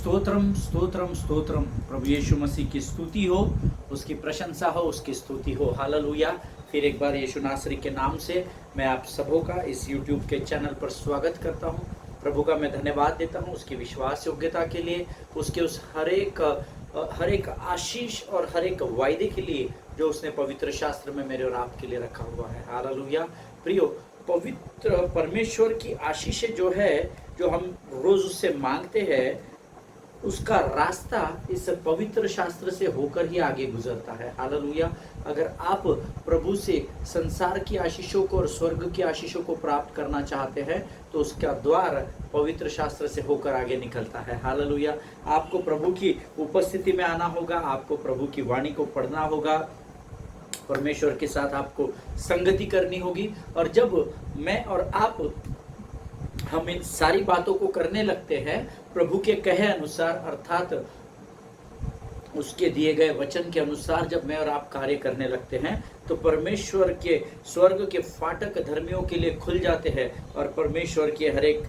स्तोत्रम स्तोत्रम स्तोत्रम। प्रभु यीशु मसीह की स्तुति हो, उसकी प्रशंसा हो, उसकी स्तुति हो। हालेलुया। फिर एक बार यीशु नासरी के नाम से मैं आप सबों का इस YouTube के चैनल पर स्वागत करता हूं। प्रभु का मैं धन्यवाद देता हूं उसकी विश्वास योग्यता के लिए, उसके उस हर एक आशीष और हर एक वायदे के लिए जो उसने पवित्र शास्त्र में मेरे और आपके लिए रखा हुआ है। हालेलुया। प्रियो, पवित्र परमेश्वर की आशीषें जो है, जो हम रोज उससे मांगते हैं, उसका रास्ता इस पवित्र शास्त्र से होकर ही आगे गुजरता है। हालेलुया। अगर आप प्रभु से संसार की आशीषों को और स्वर्ग की आशीषों को प्राप्त करना चाहते हैं तो उसका द्वार पवित्र शास्त्र से होकर आगे निकलता है। हालेलुया। आपको प्रभु की उपस्थिति में आना होगा, आपको प्रभु की वाणी को पढ़ना होगा, परमेश्वर के साथ आपको संगति करनी होगी। और जब मैं और आप हम इन सारी बातों को करने लगते हैं प्रभु के कहे अनुसार, अर्थात उसके दिए गए वचन के अनुसार जब मैं और आप कार्य करने लगते हैं तो परमेश्वर के स्वर्ग के फाटक धर्मियों के लिए खुल जाते हैं और परमेश्वर के हर एक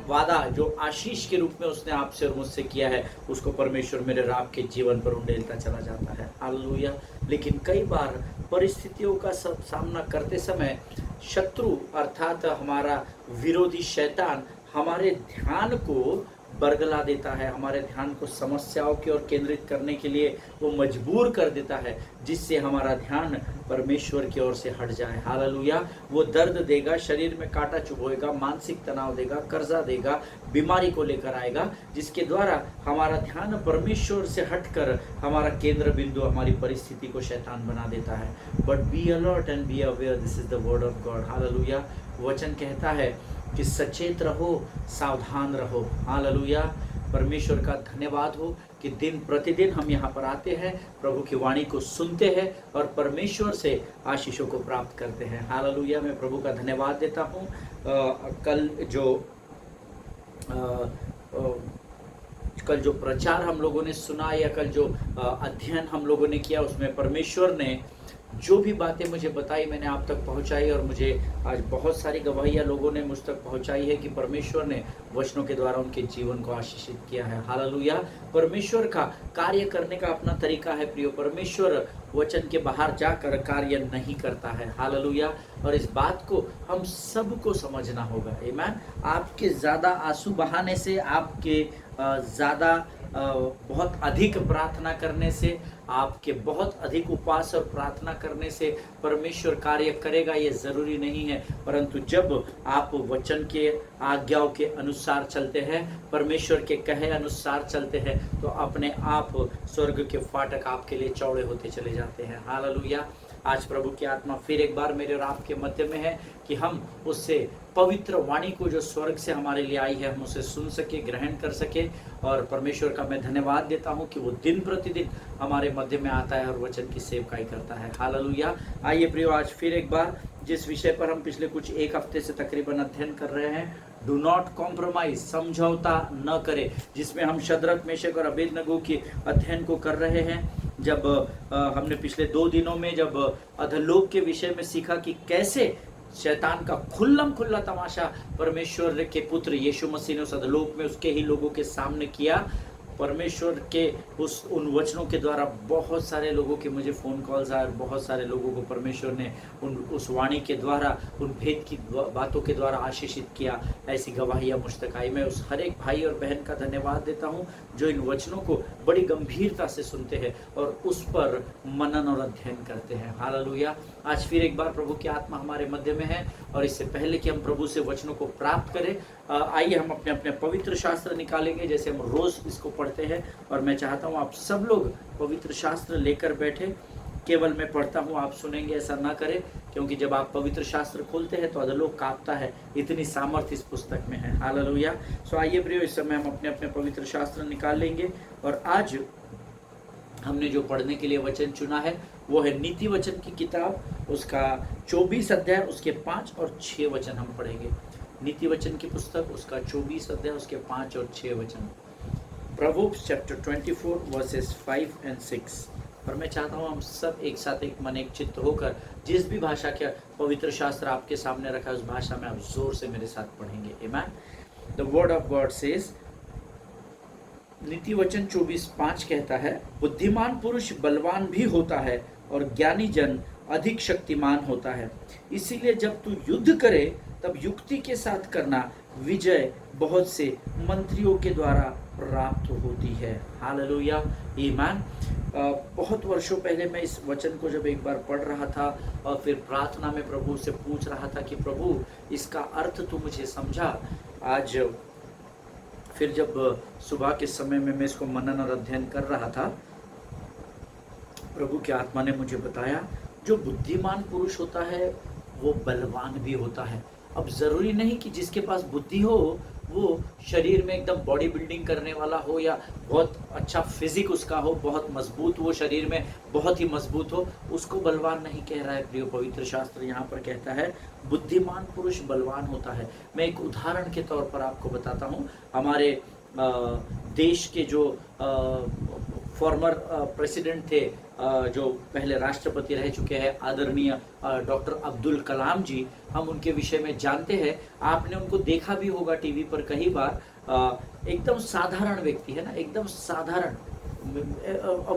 वादा जो आशीष के रूप में उसने आपसे और मुझसे किया है उसको परमेश्वर मेरे और आपके जीवन पर उंडेलता चला जाता है। हालेलुया। लेकिन कई बार परिस्थितियों का सामना करते समय शत्रु अर्थात हमारा विरोधी शैतान हमारे ध्यान को बरगला देता है, हमारे ध्यान को समस्याओं की ओर केंद्रित करने के लिए वो मजबूर कर देता है, जिससे हमारा ध्यान परमेश्वर की ओर से हट जाए। हालेलुया। वो दर्द देगा, शरीर में कांटा चुभोएगा, मानसिक तनाव देगा, कर्जा देगा, बीमारी को लेकर आएगा, जिसके द्वारा हमारा ध्यान परमेश्वर से हटकर हमारा केंद्र बिंदु हमारी परिस्थिति को शैतान बना देता है। But be alert and be aware, this is the word of God. Hallelujah. वचन कहता है कि सचेत रहो, सावधान रहो। हालेलुया। परमेश्वर का धन्यवाद हो कि दिन प्रतिदिन हम यहाँ पर आते हैं, प्रभु की वाणी को सुनते हैं और परमेश्वर से आशीषों को प्राप्त करते हैं। हालेलुया। मैं प्रभु का धन्यवाद देता हूँ। कल जो प्रचार हम लोगों ने सुना या कल जो अध्ययन हम लोगों ने किया उसमें परमेश्वर ने जो भी बातें मुझे बताई मैंने आप तक पहुंचाई और मुझे आज बहुत सारी गवाहियां लोगों ने मुझ तक पहुंचाई है कि परमेश्वर ने वचनों के द्वारा उनके जीवन को आशीषित किया है। हालेलुया। परमेश्वर का कार्य करने का अपना तरीका है प्रियो। परमेश्वर वचन के बाहर जाकर कार्य नहीं करता है। हालेलुया। और इस बात को हम सबको समझना होगा। आमीन। आपके ज़्यादा आंसू बहाने से, आपके ज़्यादा बहुत अधिक प्रार्थना करने से, आपके बहुत अधिक उपवास और प्रार्थना करने से परमेश्वर कार्य करेगा ये ज़रूरी नहीं है। परंतु जब आप वचन के आज्ञाओं के अनुसार चलते हैं, परमेश्वर के कहे अनुसार चलते हैं, तो अपने आप स्वर्ग के फाटक आपके लिए चौड़े होते चले जाते हैं। हालेलुया। आज प्रभु की आत्मा फिर एक बार मेरे और आपके मध्य में है कि हम उससे पवित्र वाणी को जो स्वर्ग से हमारे लिए आई है हम उसे सुन सके, ग्रहण कर सके। और परमेश्वर का मैं धन्यवाद देता हूं कि वो दिन प्रतिदिन हमारे मध्य में आता है और वचन की सेवकाई करता है। हालेलुया। आइए प्रियो, आज फिर एक बार जिस विषय पर हम पिछले कुछ एक हफ्ते से तकरीबन अध्ययन कर रहे हैं, डू नॉट कॉम्प्रोमाइज, समझौता न करे, जिसमें हम शद्रक, मेशक और अबेदनगो के अध्ययन को कर रहे हैं। जब हमने पिछले 2 दिनों में जब अधोलोक के विषय में सीखा कि कैसे शैतान का खुल्लम खुल्ला तमाशा परमेश्वर के पुत्र यीशु मसीह ने उस अधोलोक में उसके ही लोगों के सामने किया। परमेश्वर के उन वचनों के द्वारा बहुत सारे लोगों के मुझे फ़ोन कॉल्स आए और बहुत सारे लोगों को परमेश्वर ने उस वाणी के द्वारा, उन भेद की बातों के द्वारा आशीषित किया। ऐसी गवाहियाँ मुझ तक आई। मैं उस हर एक भाई और बहन का धन्यवाद देता हूँ जो इन वचनों को बड़ी गंभीरता से सुनते हैं और उस पर मनन और अध्ययन करते हैं। हालेलुया। आज फिर एक बार प्रभु की आत्मा हमारे मध्य में है और इससे पहले कि हम प्रभु से वचनों को प्राप्त करें, आइए हम अपने अपने पवित्र शास्त्र निकालेंगे जैसे हम रोज इसको पढ़ते हैं। और मैं चाहता हूँ आप सब लोग पवित्र शास्त्र लेकर बैठे। केवल मैं पढ़ता हूँ, आप सुनेंगे, ऐसा ना करें, क्योंकि जब आप पवित्र शास्त्र खोलते हैं तो अधोलोक कांपता है, इतनी सामर्थ्य इस पुस्तक में है। हालेलुया। सो आइए प्रियो, इस समय हम अपने अपने पवित्र शास्त्र निकाल लेंगे। और आज हमने जो पढ़ने के लिए वचन चुना है वो है नीति वचन की किताब, उसका 24 अध्याय, उसके 5 और 6 वचन हम पढ़ेंगे। नीति वचन की पुस्तक, उसका 24 अध्याय, उसके 5 और 6 वचन। Proverbs chapter 24 versus 5 and 6। और मैं चाहता हूँ हम सब एक साथ एक मन एक चित्त होकर जिस भी भाषा के पवित्र शास्त्र आपके सामने रखा है उस भाषा में आप जोर से मेरे साथ पढ़ेंगे। आमीन। The word of God says, नीति वचन 24:5 कहता है, बुद्धिमान पुरुष बलवान भी होता है और ज्ञानी जन अधिक शक्तिमान होता है। इसीलिए जब तू युद्ध करे तब युक्ति के साथ करना, विजय बहुत से मंत्रियों के द्वारा प्राप्त होती है। हालेलुया, ईमान। बहुत वर्षों पहले मैं इस वचन को जब एक बार पढ़ रहा था और फिर प्रार्थना में प्रभु से पूछ रहा था कि प्रभु इसका अर्थ तू मुझे समझा। आज फिर जब सुबह के समय में मैं इसको मनन और अध्ययन कर रहा था, प्रभु की आत्मा ने मुझे बताया जो बुद्धिमान पुरुष होता है वो बलवान भी होता है। अब ज़रूरी नहीं कि जिसके पास बुद्धि हो वो शरीर में एकदम बॉडी बिल्डिंग करने वाला हो या बहुत अच्छा फिजिक उसका हो, बहुत मजबूत वो शरीर में बहुत ही मजबूत हो, उसको बलवान नहीं कह रहा है प्रियो। पवित्र शास्त्र यहाँ पर कहता है बुद्धिमान पुरुष बलवान होता है। मैं एक उदाहरण के तौर पर आपको बताता हूँ। हमारे देश के जो फॉर्मर प्रेसिडेंट थे, जो पहले राष्ट्रपति रह चुके हैं, आदरणीय डॉक्टर अब्दुल कलाम जी, हम उनके विषय में जानते हैं। आपने उनको देखा भी होगा टीवी पर कई बार। एकदम साधारण व्यक्ति है ना, एकदम साधारण,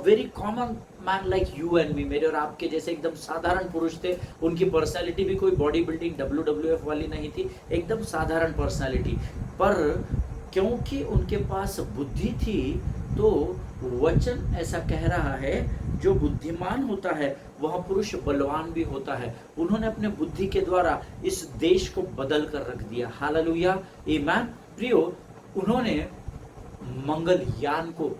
very common man like you and me, मेरे और आपके जैसे एकदम साधारण पुरुष थे। उनकी पर्सनैलिटी भी कोई बॉडी बिल्डिंग WWF वाली नहीं थी, एकदम साधारण पर्सनैलिटी। पर क्योंकि उनके पास बुद्धि थी तो वचन ऐसा कह रहा है जो बुद्धिमान होता है वह पुरुष बलवान भी होता है। उन्होंने अपने बुद्धि के द्वारा इस देश को बदल कर रख दिया। हालेलुया, आमीन। प्रियो, उन्होंने मंगलयान को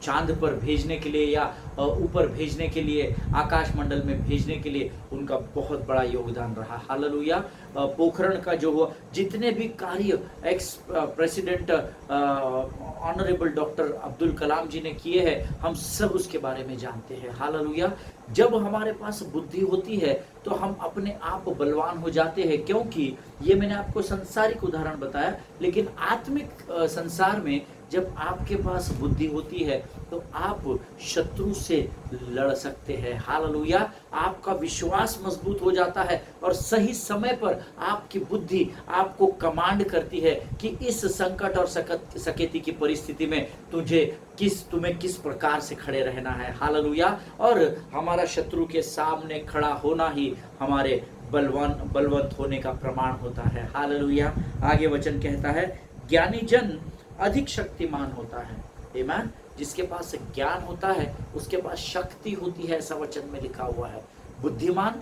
चांद पर भेजने के लिए या ऊपर भेजने के लिए, आकाश मंडल में भेजने के लिए उनका बहुत बड़ा योगदान रहा। हालेलुया। पोखरण का जो हुआ, जितने भी कार्य ex president honourable doctor Abdul Kalam ji ने किए हैं, हम सब उसके बारे में जानते हैं। हालेलुया। जब हमारे पास बुद्धि होती है तो हम अपने आप बलवान हो जाते हैं, क्योंकि ये मैंने आपको सांसारिक उदाहरण बताया, लेकिन आत्मिक संसार में जब आपके पास बुद्धि होती है तो आप शत्रु से लड़ सकते हैं। हालेलुया। आपका विश्वास मजबूत हो जाता है और सही समय पर आपकी बुद्धि आपको कमांड करती है कि इस संकट और सकेती की परिस्थिति में तुम्हें किस प्रकार से खड़े रहना है। हालेलुया। और हमारा शत्रु के सामने खड़ा होना ही हमारे बलवंत होने का प्रमाण होता है। हालेलुया। आगे वचन कहता है ज्ञानी जन अधिक शक्तिमान होता है। आमीन। जिसके पास ज्ञान होता है उसके पास शक्ति होती है, ऐसा वचन में लिखा हुआ है। बुद्धिमान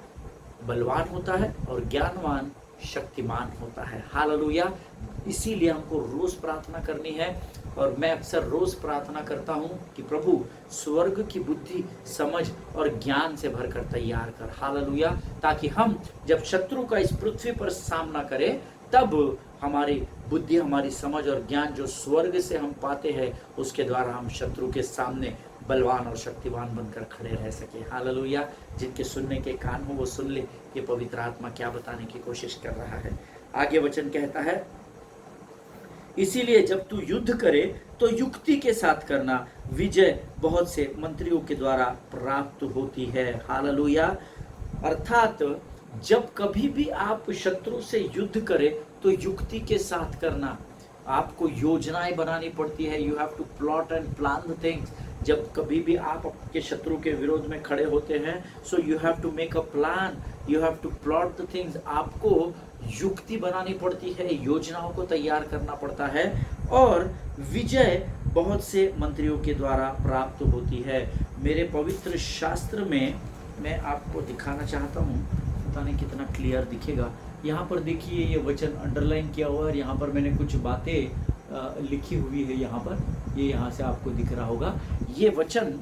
बलवान होता है और ज्ञानवान शक्तिमान होता है। हालेलुया। इसीलिए हमको रोज प्रार्थना करनी है और मैं अक्सर रोज प्रार्थना करता हूँ कि प्रभु स्वर्ग की बुद्धि, समझ और ज्ञान से भरकर तैयार कर। हालेलुया। ताकि हम जब शत्रु का इस पृथ्वी पर सामना करें तब हमारी बुद्धि, हमारी समझ और ज्ञान जो स्वर्ग से हम पाते हैं उसके द्वारा हम शत्रु के सामने बलवान और शक्तिवान बनकर खड़े रह सके। हालेलुया। जिनके सुनने के कान हो वो सुन ले ये पवित्र आत्मा क्या बताने की कोशिश कर रहा है। आगे वचन कहता है इसीलिए जब तू युद्ध करे तो युक्ति के साथ करना, विजय बहुत से मंत्रियों के द्वारा प्राप्त होती है। हालेलुया। अर्थात जब कभी भी आप शत्रु से युद्ध करें तो युक्ति के साथ करना। आपको योजनाएं बनानी पड़ती है। You have to plot and plan the things. जब कभी भी आप आपके शत्रु के विरोध में खड़े होते हैं, so you have to make a plan, you have to plot the things. आपको युक्ति बनानी पड़ती है, योजनाओं को तैयार करना पड़ता है और विजय बहुत से मंत्रियों के द्वारा प्राप्त होती है। मेरे पवित्र शास्त्र में मैं आपको दिखाना चाहता हूँ, पता नहीं कितना क्लियर दिखेगा। यहाँ पर देखिए ये वचन अंडरलाइन किया हुआ है और यहाँ पर मैंने कुछ बातें लिखी हुई है। यहाँ पर ये यहाँ से आपको दिख रहा होगा। ये वचन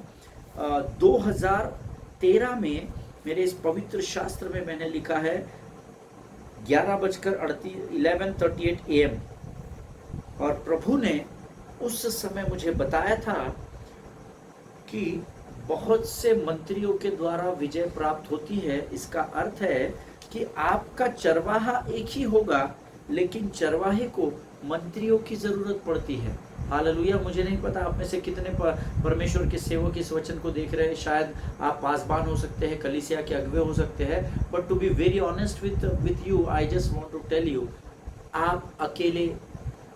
2013 में मेरे इस पवित्र शास्त्र में मैंने लिखा है 11:38 AM। और प्रभु ने उस समय मुझे बताया था कि बहुत से मंत्रियों के द्वारा विजय प्राप्त होती है। इसका अर्थ है कि आपका चरवाहा एक ही होगा, लेकिन चरवाहे को मंत्रियों की जरूरत पड़ती है। हालेलुया। मुझे नहीं पता आप में से कितने परमेश्वर के सेवक इस वचन को देख रहे हैं। शायद आप पासबान हो सकते हैं, कलीसिया के अगुवे हो सकते हैं, but to be very honest with you, I just want to tell you, आप अकेले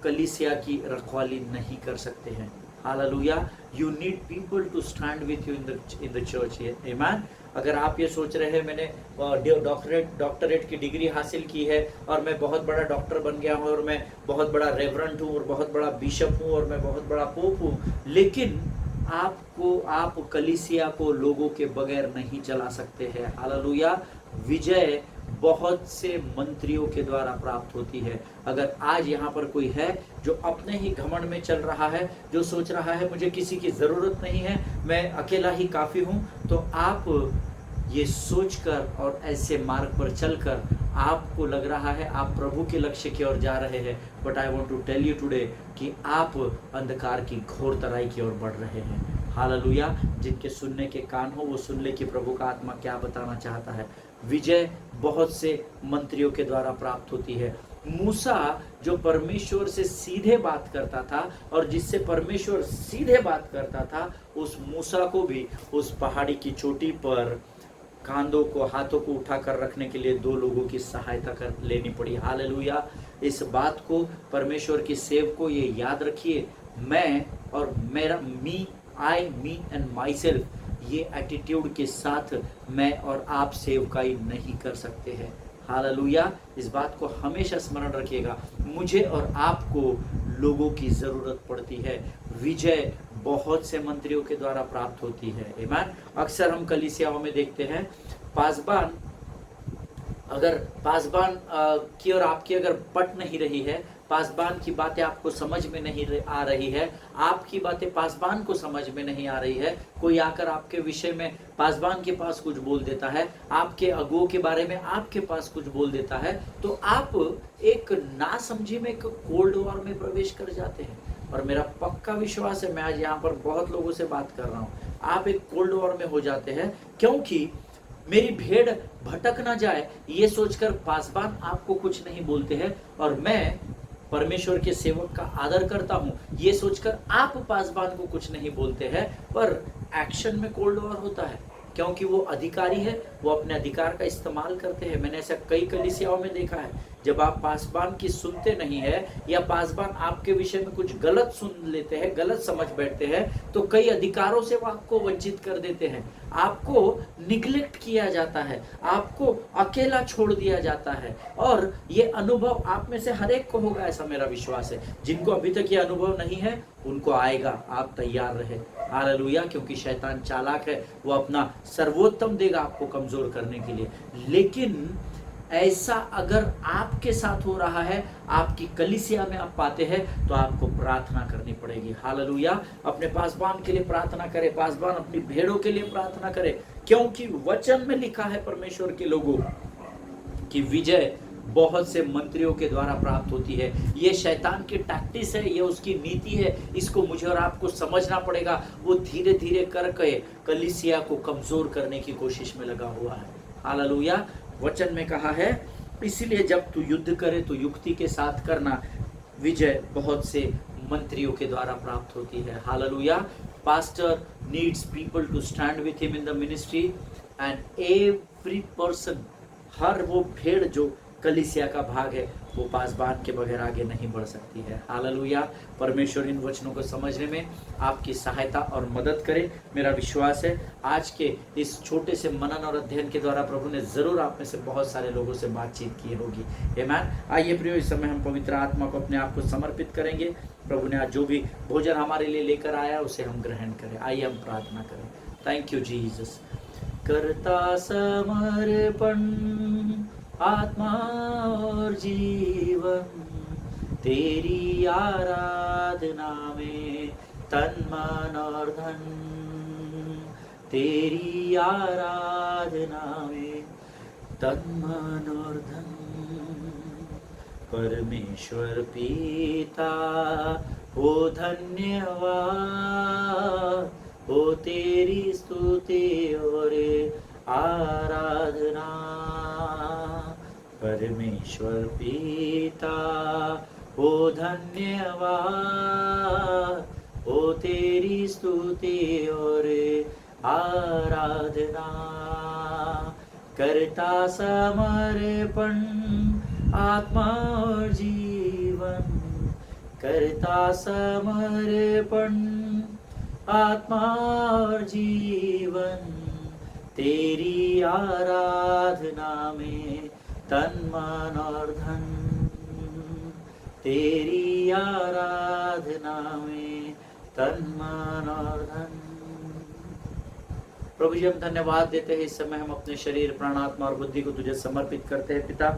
कलीसिया की रखवाली नहीं कर सकते हैं। Hallelujah. You need people to stand with you in the church. Amen. अगर आप ये सोच रहे हैं मैंने डॉक्टरेट की डिग्री हासिल की है और मैं बहुत बड़ा डॉक्टर बन गया हूँ और मैं बहुत बड़ा रेवरेंट हूँ और बहुत बड़ा बिशप हूँ और मैं बहुत बड़ा पोप हूँ, लेकिन आप कलीसिया को लोगों के बगैर नहीं चला सकते हैं। हालेलुया। विजय बहुत से मंत्रियों के द्वारा प्राप्त होती है। अगर आज यहाँ पर कोई है जो अपने ही घमंड में चल रहा है, जो सोच रहा है मुझे किसी की ज़रूरत नहीं है, मैं अकेला ही काफ़ी हूँ, तो आप ये सोचकर और ऐसे मार्ग पर चलकर आपको लग रहा है आप प्रभु के लक्ष्य की ओर जा रहे हैं, but I want to tell you today कि आप अंधकार की घोर तराई की ओर बढ़ रहे हैं। हालेलुया। जिनके सुनने के कान हो वो सुन ले कि प्रभु का आत्मा क्या बताना चाहता है। विजय बहुत से मंत्रियों के द्वारा प्राप्त होती है। मूसा जो परमेश्वर से सीधे बात करता था और जिससे परमेश्वर सीधे बात करता था, उस मूसा को भी उस पहाड़ी की चोटी पर कांधों को हाथों को उठाकर रखने के लिए 2 लोगों की सहायता कर लेनी पड़ी। हालेलुया। इस बात को परमेश्वर की सेव को ये याद रखिए, मैं और मेरा मी एंड माई सेल्फ, ये एटीट्यूड के साथ मैं और आप सेवकाई नहीं कर सकते हैं। हालेलुया। इस बात को हमेशा स्मरण रखिएगा, मुझे और आपको लोगों की ज़रूरत पड़ती है। विजय बहुत से मंत्रियों के द्वारा प्राप्त होती है। आमीन। अक्सर हम कलीसियाओं में देखते हैं पासबान की और आपकी अगर पट नहीं रही है, पासबान की बातें आपको समझ में नहीं आ रही है, आपकी बातें पासबान को समझ में नहीं आ रही है, कोई आकर आपके विषय में पासबान के पास कुछ बोल देता है, आपके अगुओं के बारे में आपके पास कुछ बोल देता है, तो आप एक नासमझी में, एक कोल्ड वॉर में प्रवेश कर जाते हैं। और मेरा पक्का विश्वास है, मैं आज यहाँ पर बहुत लोगों से बात कर रहा हूँ, आप एक कोल्ड वॉर में हो जाते हैं, क्योंकि मेरी भेड़ भटक ना जाए ये सोचकर पासबान आपको कुछ नहीं बोलते हैं, और मैं परमेश्वर के सेवक का आदर करता हूँ ये सोचकर आप पासबान को कुछ नहीं बोलते हैं, पर एक्शन में कोल्ड वॉर होता है, क्योंकि वो अधिकारी है, वो अपने अधिकार का इस्तेमाल करते हैं। मैंने ऐसा कई कलीसियाओं में देखा है, जब आप पासबान की सुनते नहीं है या पासबान आपके विषय में कुछ गलत सुन लेते हैं, गलत समझ बैठते हैं, तो कई अधिकारों से वो आपको वंचित कर देते हैं, आपको निग्लेक्ट किया जाता है, आपको अकेला छोड़ दिया जाता है। और ये अनुभव आप में से हर एक को होगा, ऐसा मेरा विश्वास है। जिनको अभी तक ये अनुभव नहीं है उनको आएगा, आप तैयार रहे। हालेलुया। क्योंकि शैतान चालाक है, वो अपना सर्वोत्तम देगा आपको कमजोर करने के लिए। लेकिन ऐसा अगर आपके साथ हो रहा है, आपकी कलीसिया में आप पाते हैं, तो आपको प्रार्थना करनी पड़ेगी। हालेलुया। अपने पासबान के लिए प्रार्थना करें, पासबान अपनी भेड़ों के लिए प्रार्थना करें, क्योंकि वचन में लिखा है परमेश्वर के लोगों कि विजय बहुत से मंत्रियों के द्वारा प्राप्त होती है। ये शैतान की टैक्टिस है, ये उसकी नीति है, इसको मुझे और आपको समझना पड़ेगा। वो धीरे धीरे करके कलीसिया को कमजोर करने की कोशिश में लगा हुआ है। हालेलुया। वचन में कहा है, इसीलिए जब तू युद्ध करे तो युक्ति के साथ करना। विजय बहुत से मंत्रियों के द्वारा प्राप्त होती है। Hallelujah. Pastor needs people to stand with him in the ministry, and every person, हर वो भेड़ जो कलीसिया का भाग है, वो पासबान के बगैर आगे नहीं बढ़ सकती है। हालेलुया। परमेश्वर इन वचनों को समझने में आपकी सहायता और मदद करे। मेरा विश्वास है आज के इस छोटे से मनन और अध्ययन के द्वारा प्रभु ने जरूर आप में से बहुत सारे लोगों से बातचीत की होगी। आमीन। आइए प्रियो, इस समय हम पवित्र आत्मा को अपने आप को समर्पित करेंगे। प्रभु ने आज जो भी भोजन हमारे लिए लेकर आया उसे हम ग्रहण करें। आइए हम प्रार्थना करें। Thank you Jesus. करता समर्पण आत्मा और जीवन, तेरी आराधना में तन मन और धन, तेरी आराधना में तन मन और धन। परमेश्वर पिता हो धन्यवाद, हो तेरी स्तुति और आराधना। परमेश्वर पिता हो धन्यवाद, हो तेरी स्तुति और आराधना। करता समर्पण आत्मा और जीवन, करता समर्पण आत्मा और जीवन, तेरी आराधना में तन मन और धन, तेरी आराधना में तन मन और धन। प्रभु जी हम धन्यवाद देते हैं, इस समय हम अपने शरीर प्राण आत्मा और बुद्धि को तुझे समर्पित करते हैं पिता।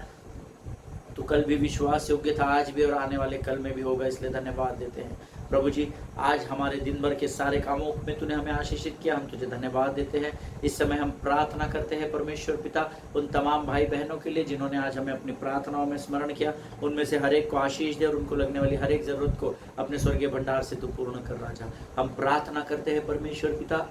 तो कल भी विश्वास योग्य था, आज भी और आने वाले कल में भी होगा, इसलिए धन्यवाद देते हैं प्रभु जी। आज हमारे दिन भर के सारे कामों में तूने हमें आशीषित किया, हम तुझे धन्यवाद देते हैं। इस समय हम प्रार्थना करते हैं परमेश्वर पिता उन तमाम भाई बहनों के लिए जिन्होंने आज हमें अपनी प्रार्थनाओं में स्मरण किया, उनमें से हर एक को आशीष दे और उनको लगने वाली हर एक जरूरत को अपने स्वर्गीय भंडार से तू पूर्ण कर राजा। हम प्रार्थना करते हैं परमेश्वर पिता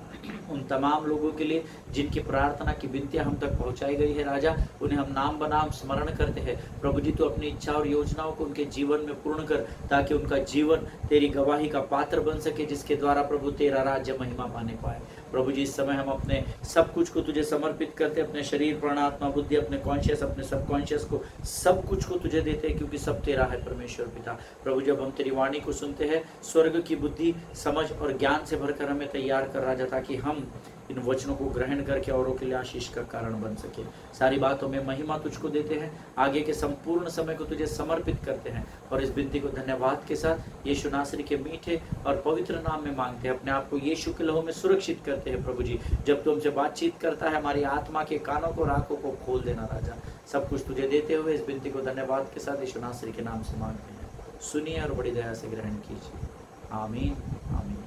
उन तमाम लोगों के लिए जिनकी प्रार्थना की विनतियां हम तक पहुंचाई गई है राजा, उन्हें हम नाम बनाम स्मरण करते हैं प्रभु जी। तो अपनी इच्छा और योजनाओं को उनके जीवन में पूर्ण कर, ताकि उनका जीवन तेरी गवाही का पात्र बन सके, जिसके द्वारा प्रभु तेरा राज्य महिमा पाने पाए। प्रभु जी इस समय हम अपने सब कुछ को तुझे समर्पित करते हैं, अपने शरीर प्राण आत्मा बुद्धि, अपने कॉन्शियस अपने सबकॉन्शियस को, सब कुछ को तुझे देते हैं, क्योंकि सब तेरा है परमेश्वर पिता। प्रभु जब हम तेरी वाणी को सुनते हैं, स्वर्ग की बुद्धि समझ और ज्ञान से भरकर हमें तैयार कर राजा, ताकि हम इन वचनों को ग्रहण करके औरों के लिए आशीष का कारण बन सके। सारी बातों में महिमा तुझको देते हैं, आगे के संपूर्ण समय को तुझे समर्पित करते हैं और इस विनती को धन्यवाद के साथ यीशु नासरी के मीठे और पवित्र नाम में मांगते हैं। अपने आप को यीशु के लहू में सुरक्षित करते हैं प्रभु जी। जब तू हमसे बातचीत करता है, हमारी आत्मा के कानों को और आंखों को खोल देना राजा। सब कुछ तुझे देते हुए इस विनती को धन्यवाद के साथ यीशु नासरी के नाम से मांगते हैं। सुनिए और बड़ी दया से ग्रहण कीजिए। आमीन आमीन।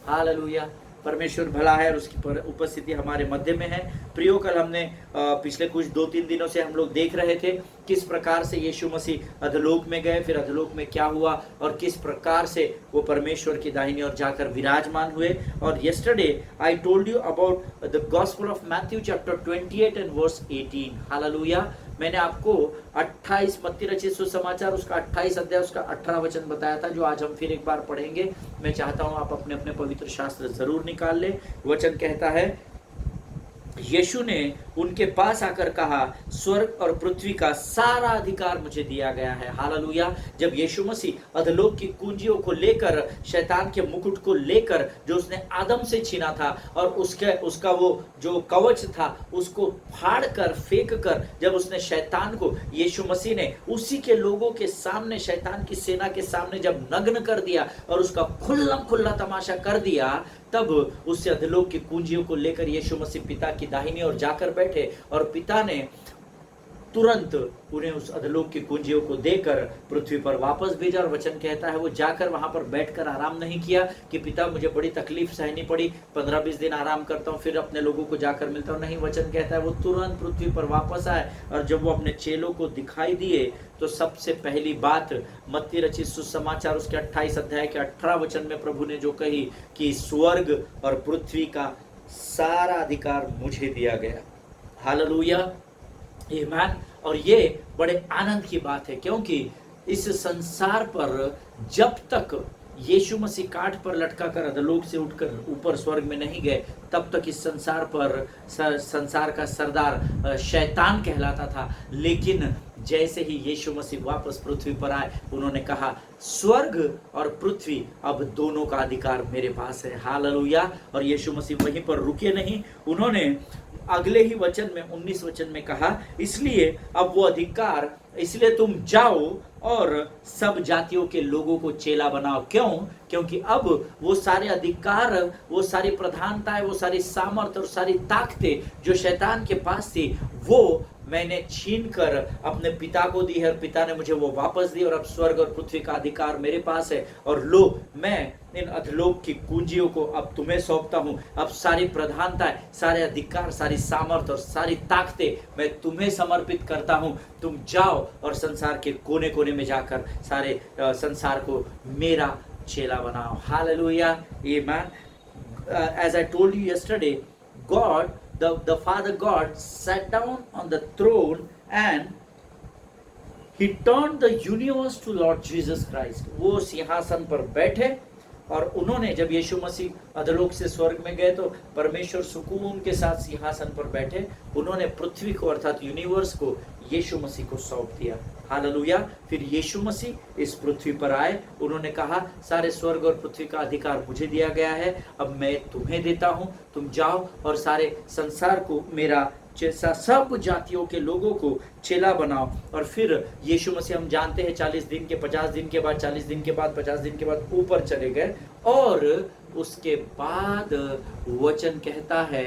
हालेलुया। परमेश्वर भला है और उसकी उपस्थिति हमारे मध्य में है। प्रियो कल हमने पिछले कुछ 2-3 दिनों से हम लोग देख रहे थे किस प्रकार से यीशु मसीह अधोलोक में गए, फिर अधोलोक में क्या हुआ और किस प्रकार से वो परमेश्वर की दाहिनी ओर जाकर विराजमान हुए। और yesterday I told you about the Gospel of Matthew chapter 28 and verse 18. Hallelujah. मैंने आपको 28 मत्ती रचित सुसमाचार उसका 28 अध्याय उसका 18 वचन बताया था, जो आज हम फिर एक बार पढ़ेंगे। मैं चाहता हूं आप अपने अपने पवित्र शास्त्र जरूर निकाल ले। वचन कहता है, यीशु ने उनके पास आकर कहा, स्वर्ग और पृथ्वी का सारा अधिकार मुझे दिया गया है। हालेलुया। जब यीशु मसीह अधोलोक की कुंजियों को लेकर, शैतान के मुकुट को लेकर जो उसने आदम से छीना था और उसका वो जो कवच था उसको फाड़ कर फेंक कर, जब उसने शैतान को, यीशु मसीह ने उसी के लोगों के सामने, शैतान की सेना के सामने जब नग्न कर दिया और उसका खुल्ला तमाशा कर दिया, तब उससे अधोलोक की कुंजियों को लेकर यीशु मसीह पिता की दाहिनी ओर जाकर बैठे और पिता ने तुरंत उन्हें उस अधोलोक की कुंजियों को देकर पृथ्वी पर वापस भेजा। और वचन कहता है वो जाकर वहां पर बैठकर आराम नहीं किया कि पिता मुझे बड़ी तकलीफ सहनी पड़ी, 15-20 दिन आराम करता हूँ फिर अपने लोगों को जाकर मिलता हूँ। नहीं, वचन कहता है वो तुरंत पृथ्वी पर वापस आए और जब वो अपने चेलों को दिखाई दिए तो सबसे पहली बात मत्ती रचित सुसमाचार उसके 28 अध्याय के 18 वचन में प्रभु ने जो कही कि स्वर्ग और पृथ्वी का सारा अधिकार मुझे दिया गया। हालेलुया, आमीन। और ये बड़े आनंद की बात है, क्योंकि इस संसार पर जब तक यीशु मसीह काठ पर लटका कर अधोलोक से उठकर ऊपर स्वर्ग में नहीं गए, तब तक इस संसार पर संसार का सरदार शैतान कहलाता था। लेकिन जैसे ही यीशु मसीह वापस पृथ्वी पर आए, उन्होंने कहा स्वर्ग और पृथ्वी अब दोनों का अधिकार मेरे पास है। हालेलुया। और यीशु मसीह वहीं पर रुके नहीं, उन्होंने अगले ही वचन में 19 वचन में कहा, इसलिए अब वो अधिकार, इसलिए तुम जाओ और सब जातियों के लोगों को चेला बनाओ। क्यों? क्योंकि अब वो सारे अधिकार, वो सारी प्रधानताएं, वो सारी सामर्थ और सारी ताकतें जो शैतान के पास थी, वो मैंने छीन कर अपने पिता को दी है और पिता ने मुझे वो वापस दी और अब स्वर्ग और पृथ्वी का अधिकार मेरे पास है। और लो, मैं इन अधोलोक की कुंजियों को अब तुम्हें सौंपता हूँ। अब सारी प्रधानताएं, सारे अधिकार, सारी सामर्थ और सारी ताकतें मैं तुम्हें समर्पित करता हूँ। तुम जाओ और संसार के कोने कोने में जाकर सारे संसार को मेरा चेला बनाओ। हालेलुया, आमीन। As I told you yesterday, God, the Father God sat down on the throne and He turned the universe to Lord Jesus Christ. वो सिंहासन पर बैठे और उन्होंने जब यीशु मसीह अधोलोक से स्वर्ग में गए तो परमेश्वर सुकून के साथ सिंहासन पर बैठे, उन्होंने पृथ्वी को अर्थात यूनिवर्स को यीशु मसीह को सौंप दिया। हालेलुया। फिर यीशु मसीह इस पृथ्वी पर आए, उन्होंने कहा सारे स्वर्ग और पृथ्वी का अधिकार मुझे दिया गया है, अब मैं तुम्हें देता हूं, तुम जाओ और सारे संसार को मेरा जैसा सब जातियों के लोगों को चेला बनाओ। और फिर यीशु मसीह हम जानते हैं 40 दिन के 50 दिन के बाद 40 दिन के बाद 50 दिन के बाद ऊपर चले गए, और उसके बाद वचन कहता है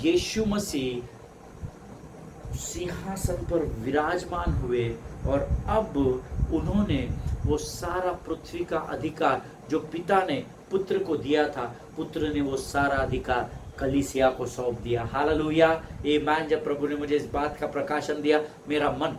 यीशु मसीह सिंहासन पर विराजमान हुए, और अब उन्होंने वो सारा पृथ्वी का अधिकार जो पिता ने पुत्र को दिया था, पुत्र ने वो सारा अधिकार कलीसिया को सौंप दिया। हालेलुया। आमीन। जब प्रभु ने मुझे इस बात का प्रकाशन दिया, मेरा मन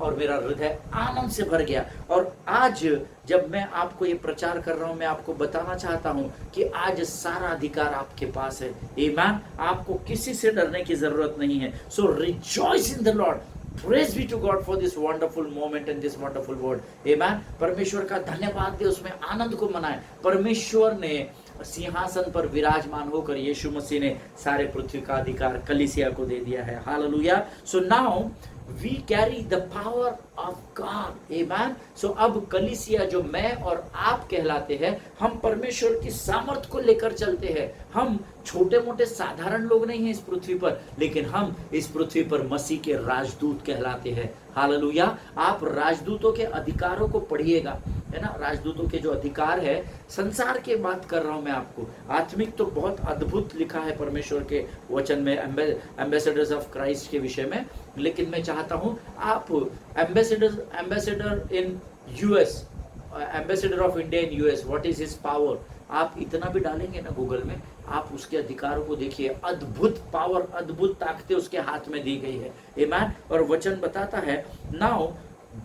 और मेरा हृदय आनंद से भर गया। और आज जब मैं आपको ये प्रचार कर रहा हूं, मैं आपको बताना चाहता हूं कि आज सारा अधिकार आपके पास है। आमीन। आपको किसी से डरने की जरूरत नहीं है। So rejoice in the Lord. Praise be to God for this wonderful moment and this wonderful word. Amen. परमेश्वर का धन्यवाद दे, उसमें आनंद को मनाए। परमेश्वर ने सिंहासन पर विराजमान होकर यीशु मसीह ने सारे पृथ्वी का अधिकार कलीसिया को दे दिया है। Hallelujah. So now we carry the power of God. आमीन। सो अब कलीसिया जो मैं और आप कहलाते हैं, हम परमेश्वर की सामर्थ को लेकर चलते हैं। हम छोटे मोटे साधारण लोग नहीं हैं इस पृथ्वी पर, लेकिन हम इस पृथ्वी पर मसीह के राजदूत कहलाते हैं। हालेलुया। आप राजदूतों के अधिकारों को पढ़िएगा, है ना। राजदूतों के जो अधिकार है, संसार की बात कर रहा हूं मैं आपको। आत्मिक तो बहुत अद्भुत लिखा है परमेश्वर के वचन में एम्बेसडर्स ऑफ क्राइस्ट के विषय में, लेकिन मैं चाहता हूं आप ambassador in US, ambassador of India in US, what is his power, आप इतना भी डालेंगे ना गूगल में, आप उसके अधिकारों को देखिए। अद्भुत पावर, अद्भुत ताकतें उसके हाथ में दी गई है। आमीन। और वचन बताता है now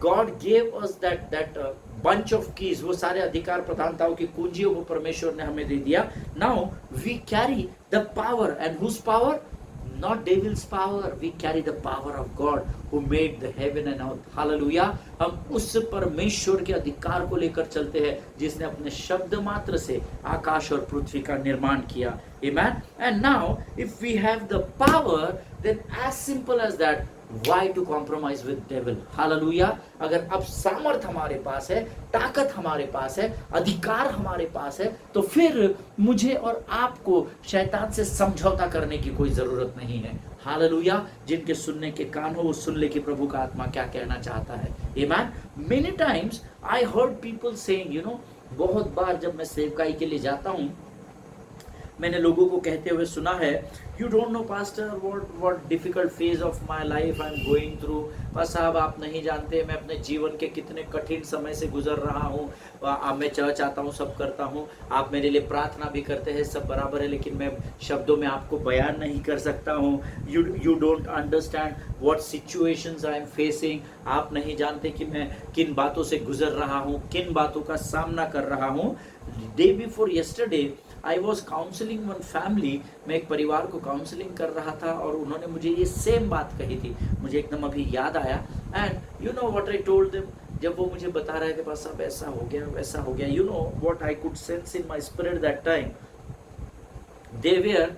God gave us that bunch of keys, वो सारे अधिकार प्रधानताओं की कुंजियों को परमेश्वर ने हमें दे दिया। Now we carry the power, and whose power? Not devil's power, we carry the power of God who made the heaven and earth. Hallelujah. हम उस परमेश्वर के अधिकार को लेकर चलते हैं जिसने अपने शब्द मात्र से आकाश और पृथ्वी का निर्माण किया। Amen. And now if we have the power, then as simple as that, why to compromise with devil? Hallelujah. अगर अब सामर्थ हमारे पास है, ताकत हमारे पास है, अधिकार हमारे पास है, तो फिर मुझे और आपको शैतान से समझौता करने की कोई जरूरत नहीं है। हालेलुया। जिनके सुनने के कान हो वो सुन ले कि प्रभु का आत्मा क्या कहना चाहता है। आमीन। Many times I heard people saying, बहुत बार जब मैं सेवकाई के लिए जाता हूँ, मैंने लोगों को कहते हुए सुना है, you don't know pastor what difficult phase of my life I am going through. बस साहब आप नहीं जानते मैं अपने जीवन के कितने कठिन समय से गुजर रहा हूँ। मैं चर्च आता हूँ, सब करता हूँ, आप मेरे लिए प्रार्थना भी करते हैं, सब बराबर है, लेकिन मैं शब्दों में आपको बयान नहीं कर सकता हूँ। You don't understand what situations I am facing. आप नहीं जानते कि मैं किन बातों से गुजर रहा हूँ, किन बातों का सामना कर रहा हूँ। Day before yesterday I was counselling one family. मैं एक परिवार को काउंसलिंग कर रहा था और उन्होंने मुझे ये सेम बात कही थी, मुझे एकदम अभी याद आया। And you know what I told them, जब वो मुझे बता रहे थे बस अब ऐसा हो गया वैसा हो गया, you know what I could sense in my spirit that time, they were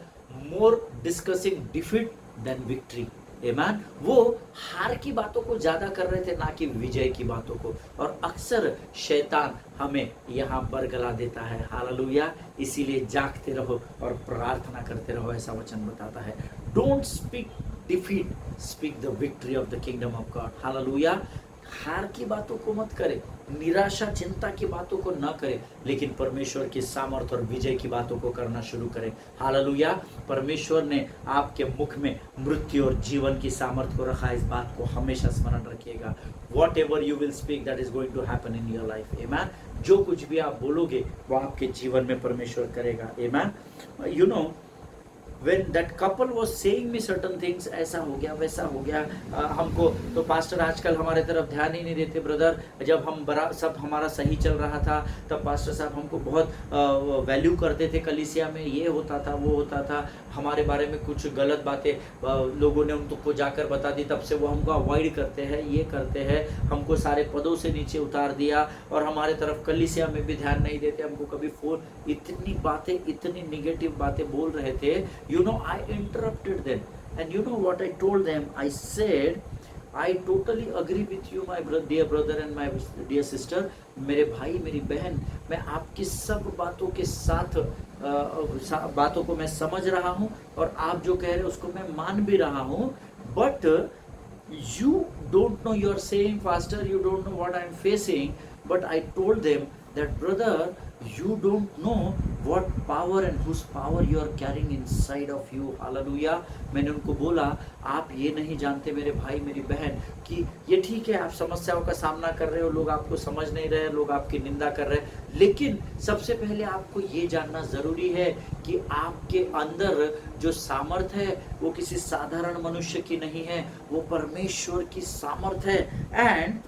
more discussing defeat than victory. आमीन। वो हार की बातों को ज्यादा कर रहे थे, ना कि विजय की बातों को। और अक्सर शैतान हमें यहाँ बरगला देता है। हालेलुया। इसीलिए जागते रहो और प्रार्थना करते रहो, ऐसा वचन बताता है। Don't speak defeat, speak the victory of the kingdom of God. Hallelujah. हार की बातों को मत करें, निराशा चिंता की बातों को न करें, लेकिन परमेश्वर की सामर्थ और विजय की बातों को करना शुरू करें। हालेलुया। परमेश्वर ने आपके मुख में मृत्यु और जीवन की सामर्थ को रखा, इस बात को हमेशा स्मरण रखिएगा। Whatever you will speak that is going to happen in your life. आमीन। जो कुछ भी आप बोलोगे वो आपके जीवन में परमेश्वर करेगा। आमीन। You know when that couple was saying me certain things, ऐसा हो गया वैसा हो गया, हमको तो पास्टर आजकल हमारे तरफ ध्यान ही नहीं देते ब्रदर। जब हम बड़ा सब हमारा सही चल रहा था तब पास्टर साहब हमको बहुत वैल्यू करते थे, कलीसिया में ये होता था वो होता था, हमारे बारे में कुछ गलत बातें लोगों ने उनको जाकर बता दी, तब से वो हमको अवॉइड करते हैं, ये करते हैं, हमको सारे पदों से नीचे उतार दिया और हमारे तरफ कलीसिया में भी ध्यान नहीं देते, हमको कभी फोन, इतनी बातें, इतनी निगेटिव बातें बोल रहे थे। You know, I interrupted them and you know what I told them, I said I totally agree with you, my dear brother and my dear sister। मेरे भाई मेरी बहन, मैं आपकी सब बातों के साथ बातों को मैं समझ रहा हूँ और आप जो कह रहे हैं उसको मैं मान भी रहा हूँ, but you don't know, you are saying pastor you don't know what I am facing, but I told them that brother you don't know what power and whose power you are carrying inside of you। Hallelujah. मैंने उनको बोला आप ये नहीं जानते मेरे भाई मेरी बहन कि ये ठीक है आप समस्याओं का सामना कर रहे हो, लोग आपको समझ नहीं रहे, लोग आपकी निंदा कर रहे हैं, लेकिन सबसे पहले आपको ये जानना जरूरी है कि आपके अंदर जो सामर्थ्य है वो किसी साधारण मनुष्य की नहीं है, वो परमेश्वर की सामर्थ्य है। And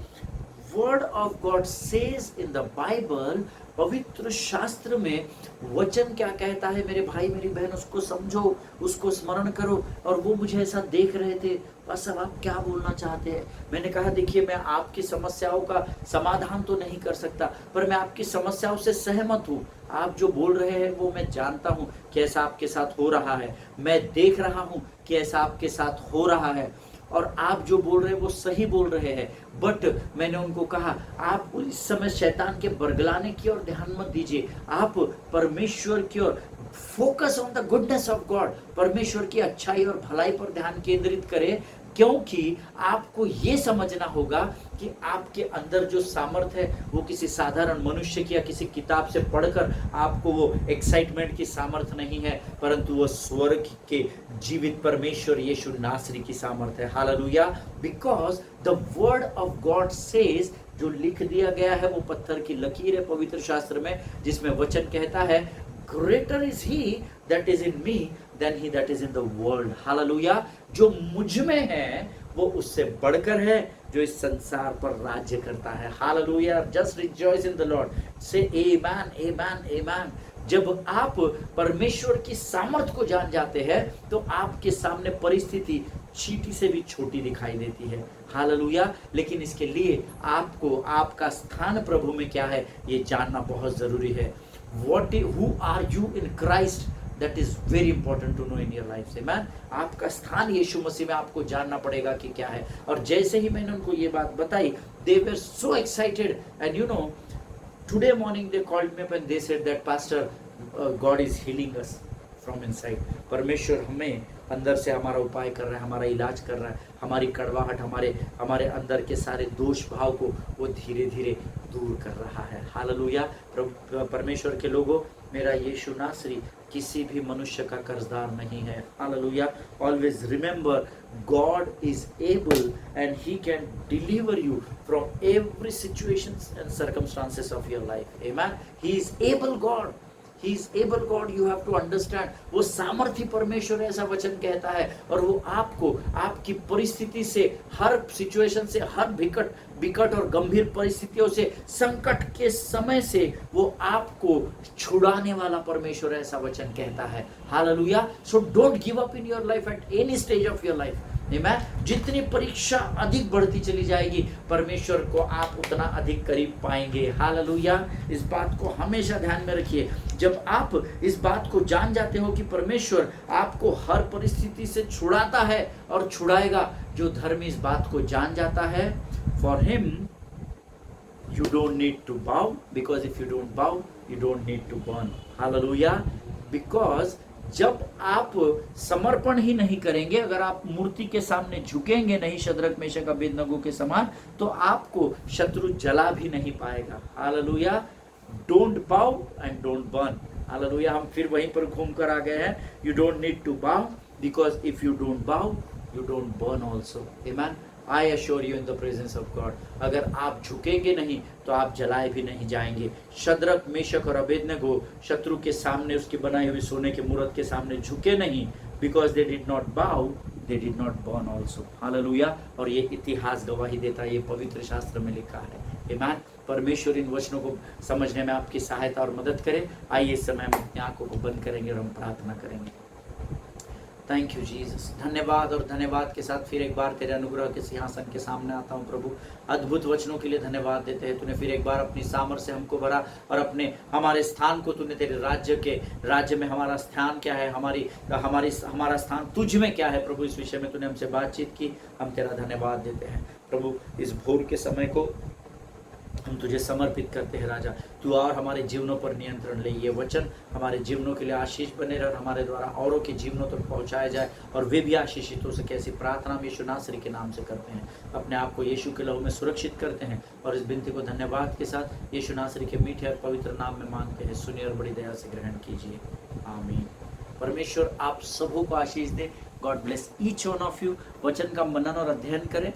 word of God says in the Bible, पवित्र शास्त्र में वचन क्या कहता है मेरे भाई मेरी बहन, उसको समझो, उसको स्मरण करो। और वो मुझे ऐसा देख रहे थे, बस अब आप क्या बोलना चाहते हैं। मैंने कहा देखिए मैं आपकी समस्याओं का समाधान तो नहीं कर सकता, पर मैं आपकी समस्याओं से सहमत हूँ। आप जो बोल रहे हैं वो मैं जानता हूँ कि ऐसा आपके साथ हो रहा है, मैं देख रहा हूँ कि ऐसा आपके साथ हो रहा है, और आप जो बोल रहे हैं वो सही बोल रहे हैं। बट मैंने उनको कहा आप इस समय शैतान के बरगलाने की ओर ध्यान मत दीजिए, आप परमेश्वर की ओर focus on the goodness of God, परमेश्वर की अच्छाई और भलाई पर ध्यान केंद्रित करें, क्योंकि आपको ये समझना होगा कि आपके अंदर जो सामर्थ्य है वो किसी साधारण मनुष्य की या किसी किताब से पढ़कर आपको वो एक्साइटमेंट की सामर्थ्य नहीं है, परंतु वो स्वर्ग के जीवित परमेश्वर यीशु नासरी की सामर्थ्य है। Hallelujah. Because the word of God says, जो लिख दिया गया है वो पत्थर की लकीर है पवित्र शास्त्र में, जिसमें वचन कहता है greater is he that is in me than he that is in the world. Hallelujah. जो मुझ में है वो उससे बढ़कर है जो इस संसार पर राज्य करता है। Hallelujah. Just rejoice in the Lord, से आमेन आमेन आमेन। जब आप परमेश्वर की सामर्थ को जान जाते हैं तो आपके सामने परिस्थिति चींटी से भी छोटी दिखाई देती है। हालेलुया। लेकिन इसके लिए आपको आपका स्थान प्रभु में क्या है ये जानना बहुत जरूरी है। who are you in Christ, that is very important to know in your life। Amen। आपका स्थान यीशु मसीह में आपको जानना पड़ेगा कि क्या है। और जैसे ही मैंने उनको ये बात बताई, they were so excited, and you know today morning they called me up and they said that pastor God is healing us from inside। परमेश्वर हमें अंदर से हमारा उपाय कर रहा है, हमारा इलाज कर रहा है, हमारी कड़वाहट, हमारे अंदर के सारे दोष भाव को वो धीरे धीरे दूर कर रहा है। हालेलुया। परमेश्वर के लोगों, मेरा यीशु नासरी किसी भी मनुष्य का कर्जदार नहीं है। Hallelujah. Always remember God is able and he can deliver you from every situations and circumstances of your life. Amen. He is able God, He is able God, you have to understand। वो सामर्थी परमेश्वर ऐसा वचन कहता है, और वो आपको आपकी परिस्थिति से, हर सिचुएशन से, हर विकट और गंभीर परिस्थितियों से, संकट के समय से वो आपको छुड़ाने वाला परमेश्वर ऐसा वचन कहता है। Hallelujah. So don't give up in your life at any stage of your life. Amen. जितनी परीक्षा अधिक बढ़ती चली जाएगी, परमेश्वर को आप उतना अधिक करीब पाएंगे। हालेलुया। इस बात को हमेशा ध्यान में रखिए। जब आप इस बात को जान जाते हो कि परमेश्वर आपको हर परिस्थिति से छुड़ाता है और छुड़ाएगा, जो धर्मी इस बात को जान जाता है, for him you don't need to bow, because if you don't bow you don't need to burn। Hallelujah. Because जब आप समर्पण ही नहीं करेंगे, अगर आप मूर्ति के सामने झुकेंगे नहीं शद्रक मेशक अबेदनगो के समान, तो आपको शत्रु जला भी नहीं पाएगा। हालेलुया। डोंट बाउ एंड डोंट बर्न। हालेलुया। हम फिर वहीं पर घूम कर आ गए हैं। यू डोंट नीड टू बाउ, because if you don't bow you don't burn also. Amen. I assure you in the presence of God, अगर आप झुकेंगे नहीं तो आप जलाए भी नहीं जाएंगे। शद्रक, मेशक और अबेदनगो शत्रु के सामने, उसकी बनाई हुई सोने के मूरत के सामने झुके नहीं, बिकॉज दे डिड नॉट बाउ, they did not burn also. Hallelujah. और ये इतिहास गवाही देता है, ये पवित्र शास्त्र में लिखा है। आमीन। परमेश्वर इन वचनों को समझने में आपकी सहायता और मदद करे। आइए इस समय हम अपनी आंखों को बंद करेंगे और हम प्रार्थना करेंगे। Thank you Jesus. धन्यवाद और धन्यवाद के साथ फिर एक बार तेरे अनुग्रह के सिंहासन के सामने आता हूँ प्रभु। अद्भुत वचनों के लिए धन्यवाद देते हैं। तूने फिर एक बार अपनी सामर्थ्य से हमको भरा और अपने हमारे स्थान को तूने तेरे राज्य में हमारा स्थान क्या है, हमारा स्थान तुझ में क्या है प्रभु, इस विषय में तूने हमसे बातचीत की। हम तेरा धन्यवाद देते हैं प्रभु। इस भोर के समय को हम तुझे समर्पित करते हैं राजा। तू और हमारे जीवनों पर नियंत्रण ले। ये वचन हमारे जीवनों के लिए आशीष बने रहे और हमारे द्वारा औरों के जीवनों तक पहुंचाया जाए और वे भी आशीषित हो सके। ऐसी प्रार्थना हम यीशु नासरी के नाम से करते हैं। अपने आप को यीशु के लहू में सुरक्षित करते हैं और इस विनती को धन्यवाद के साथ यीशु नासरी के मीठे और पवित्र नाम में मांगते हैं। सुनिए और बड़ी दया से ग्रहण कीजिए। आमीन। परमेश्वर आप सबों को आशीष दे। God bless each one of you. वचन का मनन और अध्ययन करें।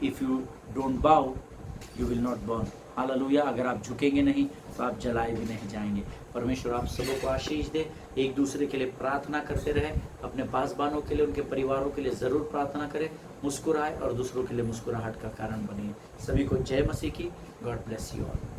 If you don't bow you will not burn. Hallelujah. अगर आप झुकेंगे नहीं तो आप जलाए भी नहीं जाएंगे। परमेश्वर आप सबों को आशीष दे। एक दूसरे के लिए प्रार्थना करते रहे। अपने पासबानों के लिए, उनके परिवारों के लिए ज़रूर प्रार्थना करें। मुस्कुराए और दूसरों के लिए मुस्कुराहट का कारण बनिए। सभी को जय मसीह की। God bless you all.